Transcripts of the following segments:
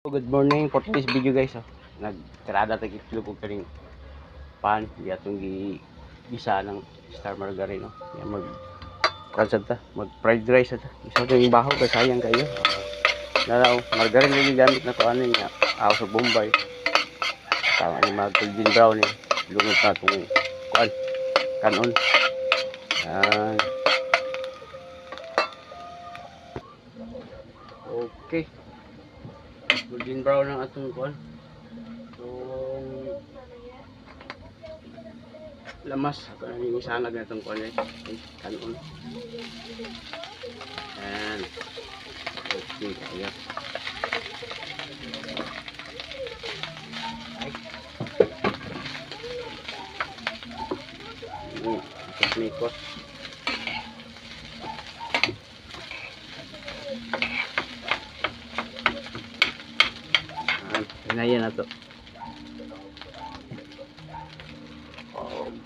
Good morning for today's video guys. Nagkarada tag itlog ko kaning pan di atong gisa ng star margarine no. Yan mag fried rice ata. Isa tong bahaw kay sayang kayo. Nalaw margarine ni gamit na to ano niya. Aw sa Bombay. Tama ni mag golden brown ni. Lunod na tong kanon. Yan. Okay. Golden brown ang atong kuan. Itong lamas ako na ninisanag na itong kuan kanon. And okay kaya. Ay. Mikot. Hinayan na to.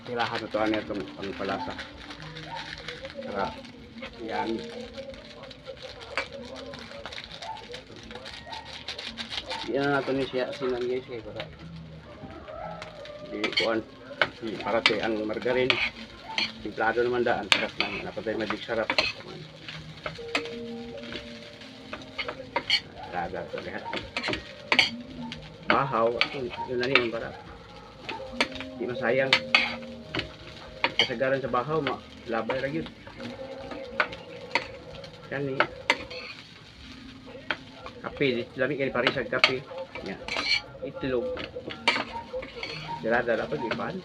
Tirahan na to ano itong pangpalasa. Tara. Yan. Yan na natin siya sinang guys eh. Para di kuan. Para tayo ang margarine. Timplado naman daan. Sarap na. Napatay magic sarap. Raga ito lahat. Bahaw, yun na rin para di masayang kasagaran sa bahaw, labay ra yun yan ni kape, lamig kayo parisag kape yan, itlog dala-dala pag ipan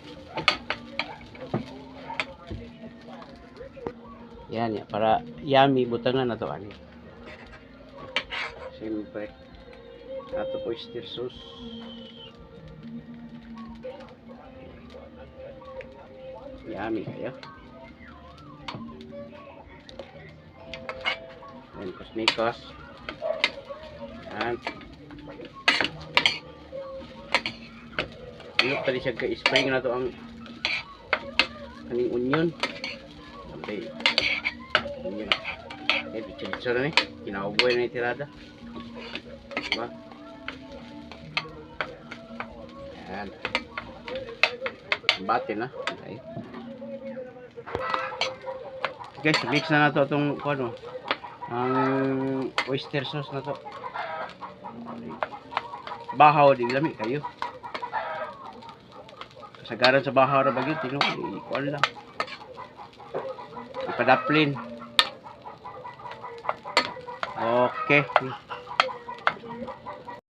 yan ya, para yummy butangan na to ani siyempre ato oyster sauce yummy kayo and cosmicos and ano tali siya ka-spray na to ang kaning onion okay onion eh bitsa na kinauboy na itirada diba yan bate na okay guys mix na nato itong ano ang oyster sauce na to bahaw di lami kayo kasagaran sa bahaw na bagyo tino ikuan lang ipadaplin okay